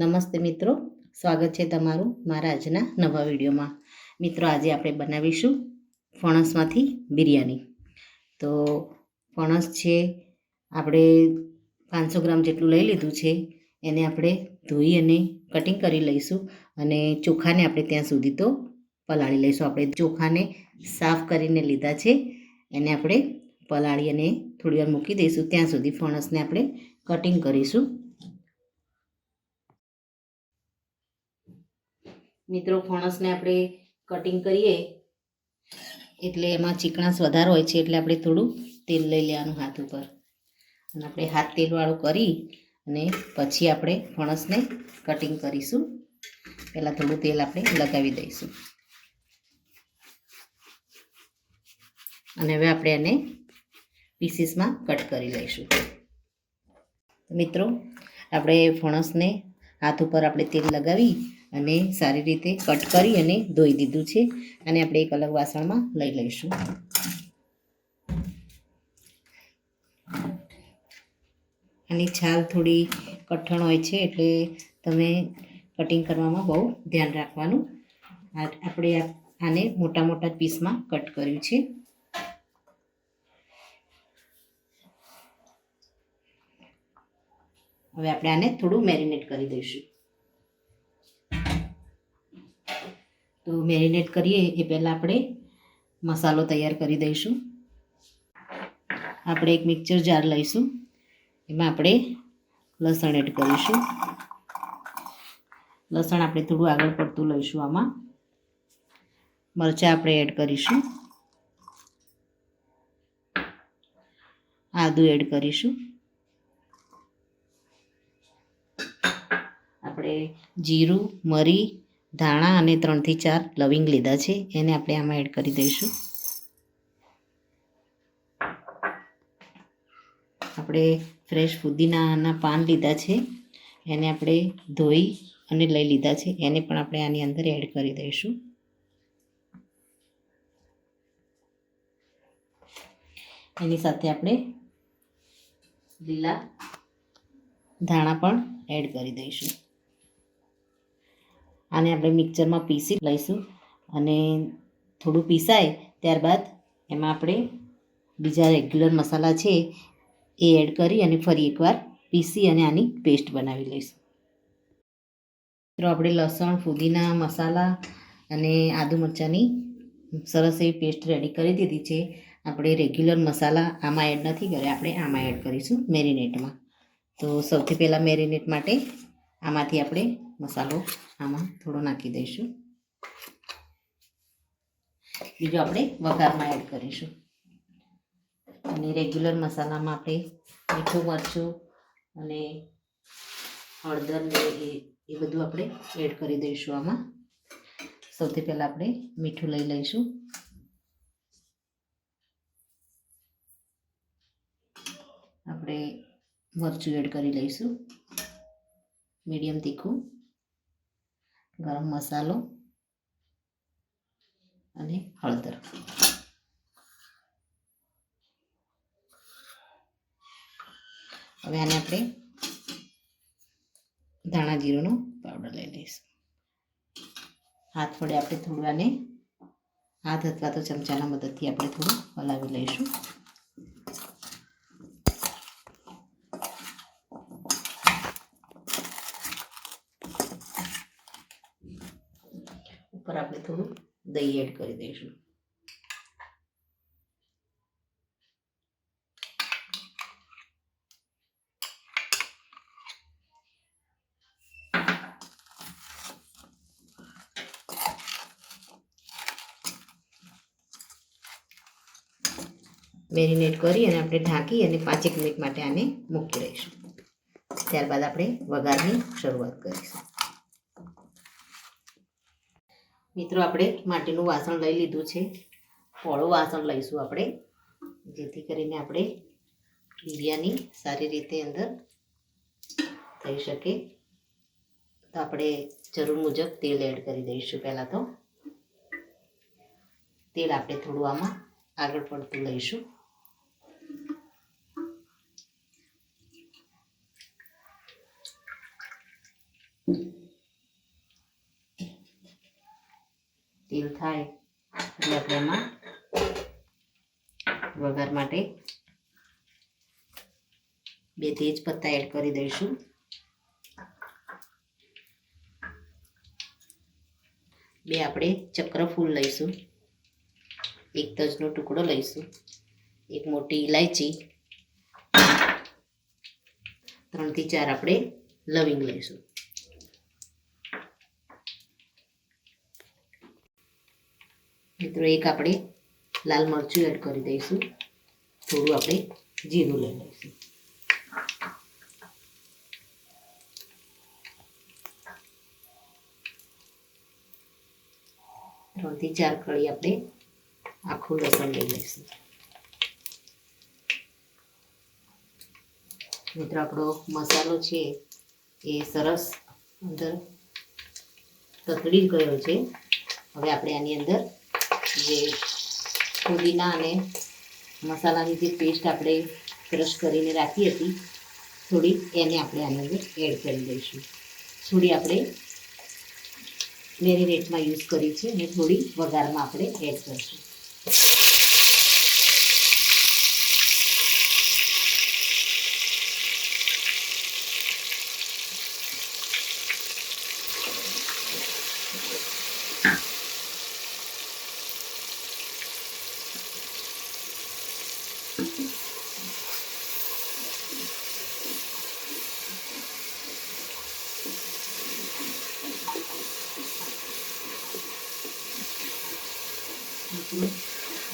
નમસ્તે મિત્રો, સ્વાગત છે તમારું મારા આજના નવા વિડીયોમાં। મિત્રો આજે આપણે બનાવીશું ફણસમાંથી બિરયાની। તો ફણસ છે આપણે 500 ગ્રામ જેટલું લઈ લીધું છે। એને આપણે ધોઈ અને કટિંગ કરી લઈશું અને ચોખાને આપણે ત્યાં સુધી તો પલાળી લઈશું। આપણે ચોખાને સાફ કરીને લીધા છે, એને આપણે પલાળી અને થોડી વાર મૂકી દઈશું। ત્યાં સુધી ફણસને આપણે કટિંગ કરીશું। મિત્રો ફણસને આપણે કટિંગ કરીએ એટલે એમાં ચીકણાશ વધારે હોય છે, એટલે આપણે થોડું તેલ લઈ લેવાનું હાથ ઉપર અને આપણે હાથ તેલવાળું કરી અને પછી આપણે ફણસને કટિંગ કરીશું। પહેલાં થોડું તેલ આપણે લગાવી દઈશું અને હવે આપણે એને પીસીસમાં કટ કરી લઈશું। મિત્રો આપણે ફણસને હાથ ઉપર આપણે તેલ લગાવી અને સારી રીતે કટ કરી અને ધોઈ દીધું છે અને આપણે એક અલગ વાસણમાં લઈ લઈશું। આની છાલ થોડી કઠણ હોય છે, એટલે તમે કટિંગ કરવામાં બહુ ધ્યાન રાખવાનું। આપણે આને મોટા મોટા પીસમાં કટ કર્યું છે। હવે આપણે આને થોડું મેરિનેટ કરી દઈશું। તો મેરિનેટ કરીએ એ પહેલાં આપણે મસાલો તૈયાર કરી દઈશું। આપણે એક મિક્સર જાર લઈશું, એમાં આપણે લસણ એડ કરીશું। લસણ આપણે થોડું આગળ પડતું લઈશું। આમાં મરચાં આપણે એડ કરીશું, આદું એડ કરીશું, આપણે જીરું, મરી, ધાણા અને 3 થી 4 લવિંગ લીધા છે, એને આપણે આમાં એડ કરી દઈશું। આપણે ફ્રેશ ફુદીનાના પાન લીધા છે, એને આપણે ધોઈ અને લઈ લીધા છે, એને પણ આપણે આની અંદર એડ કરી દઈશું। એની સાથે આપણે લીલા ધાણા પણ એડ કરી દઈશું। આને આપણે મિક્સરમાં પીસી લઈશું અને થોડું પીસાય ત્યારબાદ એમાં આપણે બીજા રેગ્યુલર મસાલા છે એ એડ કરી અને ફરી એકવાર પીસી અને આની પેસ્ટ બનાવી લઈશું। તો આપણે લસણ, ફુદીના, મસાલા અને આદુ મરચાંની સરસ એવી પેસ્ટ રેડી કરી દીધી છે। આપણે રેગ્યુલર મસાલા આમાં એડ નથી કર્યા, આપણે આમાં એડ કરીશું મેરિનેટમાં। તો સૌથી પહેલાં મેરિનેટ માટે આમાંથી આપણે મસાલો આમાં થોડો નાખી દઈશું। બીજો આપણે વઘારમાં એડ કરીશું અને રેગ્યુલર મસાલામાં આપણે મીઠું, મરચું અને હળદર ને એ બધું આપણે એડ કરી દઈશું આમાં। સૌથી પહેલાં આપણે મીઠું લઈ લઈશું, આપણે મરચું એડ કરી લઈશું, મીડિયમ તીખું, ગરમ મસાલો અને હળદર। હવે આને આપણે ધાણા જીરુંનો પાવડર લઈ લઈશું। હાથ વડે આપણે થોડું આને હાથ અથવા તો ચમચાના મદદથી આપણે થોડું હલાવી લઈશું। ઉપર આપણે થોડું દહીં એડ કરી દઈશું। મેરિનેટ કરી અને આપણે ઢાંકી અને 5 મિનિટ માટે આને મૂકી દઈશું। ત્યારબાદ આપણે વઘારની શરૂઆત કરીશું। મિત્રો આપણે માટીનું વાસણ લઈ લીધું છે, પોળું વાસણ લઈશું આપણે, જેથી કરીને આપણે બિરયાની સારી રીતે અંદર થઈ શકે। તો આપણે જરૂર મુજબ તેલ એડ કરી દઈશું। પહેલાં તો તેલ આપણે થોડું આમાં આગળ પડતું લઈશું। તેલ થાય એટલે આપણે એમાં વઘાર માટે 2 તેજ પત્તા એડ કરી દઈશું. 2 આપણે ચક્રફૂલ લઈશું, 1 તજનો ટુકડો લઈશું, 1 મોટી ઇલાયચી, 3 થી 4 આપણે લવિંગ લઈશું. મિત્રો 1 આપણે લાલ મરચું એડ કરી દઈશું. થોડું આપણે જીરું લઈ લઈશું. ત્રણ થી 4 કળી આપણે આખું લસણ લઈ લઈશું. મિત્રો આપણો મસાલો છે એ સરસ અંદર તતડી ગયો છે. હવે આપણે આની અંદર જે પુદીના અને મસાલાની જે પેસ્ટ આપણે ક્રશ કરીને રાખી હતી થોડી, એને આપણે આની અંદર એડ કરી દઈશું. થોડી આપણે મેરિનેટમાં યુઝ કરી છે અને થોડી વઘારમાં આપણે એડ કરીશું.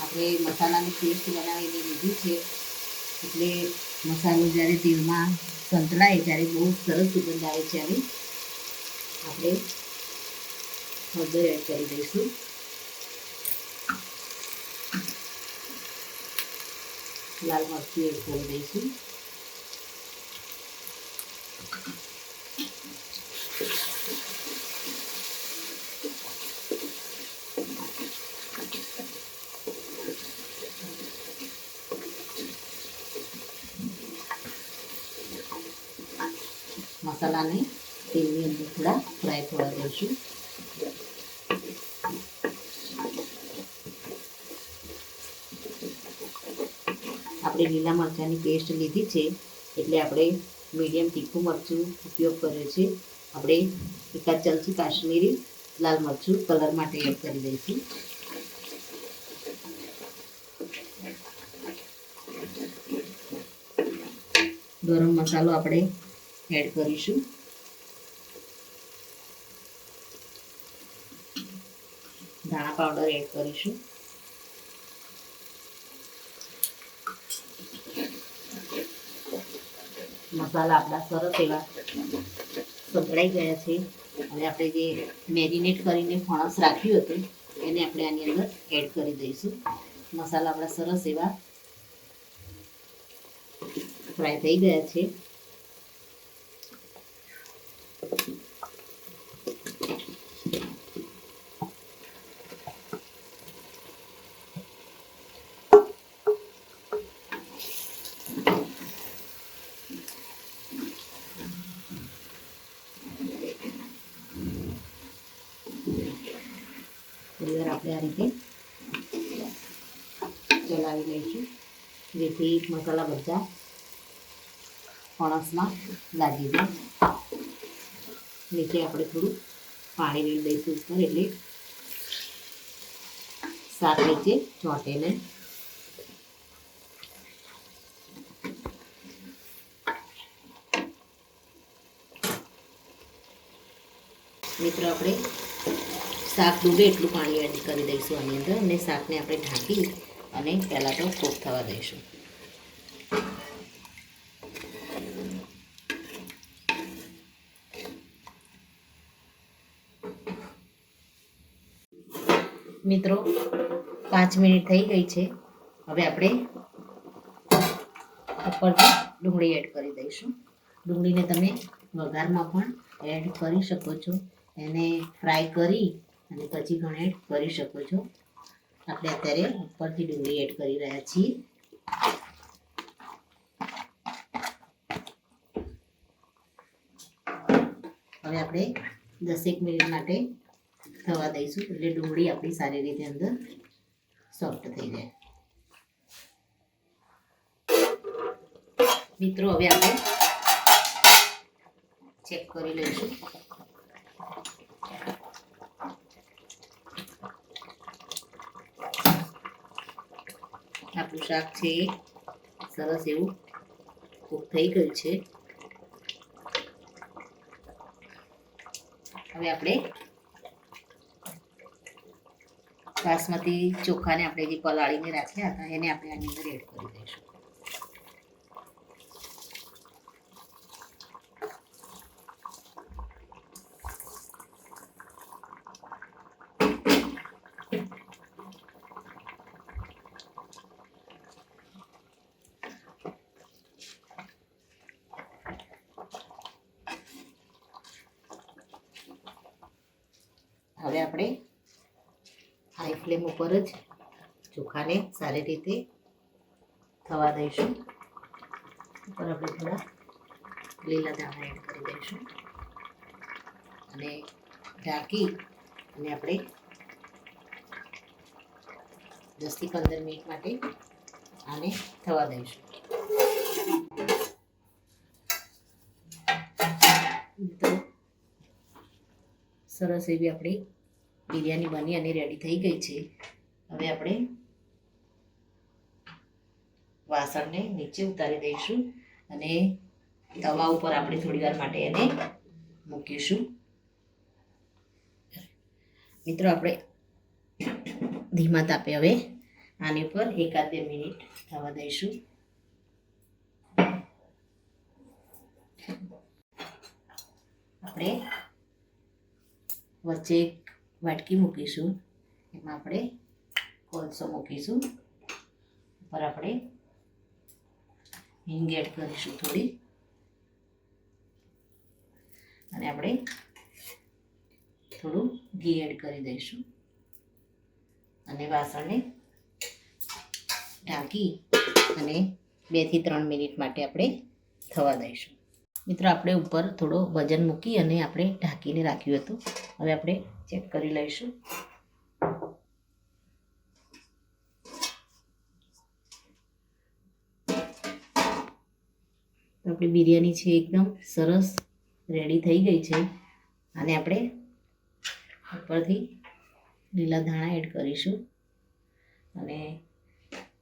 આપણે મસાલાની પેસ્ટ બનાવીને લીધી છે એટલે મસાલો જ્યારે તેલમાં સંતળાય ત્યારે બહુ સરસ સુગંધ આવે છે. આવી આપણે હળદર એડ કરી દઈશું. લાલ મરચું એડ કરી દઈશું. મસાલાને તેલની અંદર થોડા ફ્રાય થવા દઈશું. આપણે લીલા મરચાંની પેસ્ટ લીધી છે એટલે આપણે મીડિયમ તીખું મરચું ઉપયોગ કર્યો છે. આપણે 1 ચમચી કાશ્મીરી લાલ મરચું કલર માટે એડ કરી દઈશું. ગરમ મસાલો આપણે એડ કરીશું. ધાણા પાવડર એડ કરીશું. મસાલા આપણા સરસ એવા સંતળાઈ ગયા છે અને આપણે જે મેરિનેટ કરીને ફણસ રાખ્યું હતું એને આપણે આની અંદર એડ કરી દઈશું. મસાલા આપણા સરસ એવા ફ્રાય થઈ ગયા છે. થોડી વાર આપણે આ રીતે ચલાવી લઈશું જેથી મસાલા બધા ફણસમાં લાગી જાય. નીચે આપણે થોડું પાણી રેડી દઈશું ઉપર એટલે શાક નીચે ચોંટે નહીં. મિત્રો આપણે શાક ડૂબે એટલું પાણી એડ કરી દઈશું આની અંદર અને શાકને આપણે ઢાંકી અને પહેલાં તો કૂક થવા દઈશું. મિત્રો 5 મિનિટ થઈ ગઈ છે. હવે આપણે ઉપરથી ડુંગળી એડ કરી દઈશું. ડુંગળીને તમે વઘારમાં પણ એડ કરી શકો છો, એને ફ્રાય કરી અને પછી પણ એડ કરી શકો છો. આપણે અત્યારે ઉપરથી ડુંગળી એડ કરી રહ્યા છીએ. હવે આપણે 10 મિનિટ માટે થવા દઈશું એટલે ડુંગળી આપણી સારી રીતે અંદર સોફ્ટ થઈ જાય. મિત્રો હવે આપણે ચેક કરી લઈશું. આપણું શાક છે એ સરસ એવું કૂક થઈ ગયું છે. હવે આપણે બાસમતી ચોખાને આપણે જે પલાળીને રાખ્યા હતા એને આપણે આની અંદર એડ કરી દઈશું. હવે આપણે હાઈ ફ્લેમ ઉપર જ ચોખાને સારી રીતે થવા દઈશું. ઉપર આપણે થોડા લીલા ધાણા એડ કરી દઈશું અને ઢાંકી અને આપણે 10 થી 15 મિનિટ માટે આને થવા દઈશું. તો સરસ એવી આપણી બિરયાની બની અને રેડી થઈ ગઈ છે. હવે આપણે વાસણને નીચે ઉતારી દઈશું અને તવા ઉપર આપણે થોડી વાર માટે એને મૂકીશું. મિત્રો આપણે ધીમા તાપે હવે આની ઉપર 1-2 મિનિટ થવા દઈશું. આપણે વચ્ચે એક વાટકી મૂકીશું, એમાં આપણે કોલસો મૂકીશું. ઉપર આપણે હિંગ એડ કરીશું થોડી અને આપણે થોડું ઘી એડ કરી દઈશું અને વાસણને ઢાંકી અને 2 થી 3 મિનિટ માટે આપણે થવા દઈશું. મિત્રો આપણે ઉપર થોડો વજન મૂકી અને આપણે ઢાંકીને રાખ્યું હતું. હવે આપણે ચેક કરી લઈશું. આપણી બિરયાની છે એકદમ સરસ રેડી થઈ ગઈ છે. અને આપણે ઉપરથી લીલા ધાણા એડ કરીશું અને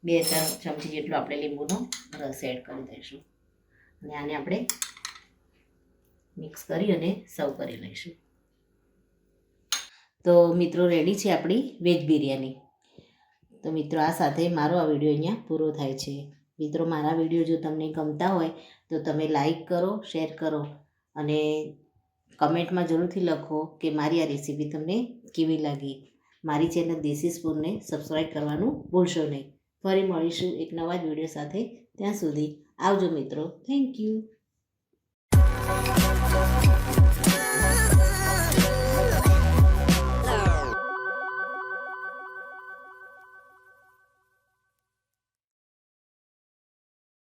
2-4 ચમચી જેટલો આપણે લીંબુનો રસ એડ કરી દઈશું અને આને આપણે મિક્સ કરી અને સર્વ કરી લઈશું. તો મિત્રો રેડી છે આપણી વેજ બિરયાની. તો મિત્રો આ સાથે મારો આ વિડીયો અહીંયા પૂરો થાય છે. મિત્રો મારા વિડીયો જો તમને ગમતા હોય તો તમે લાઈક કરો, શેર કરો અને કમેન્ટમાં જરૂરથી લખો કે મારી આ રેસીપી તમને કેવી લાગી. મારી ચેનલ દેશી સ્પૂનને સબસ્ક્રાઈબ કરવાનું ભૂલશો નહીં. ફરી મળીશું એક નવા જ વિડીયો સાથે. ત્યાં સુધી આવજો મિત્રો. Thank you.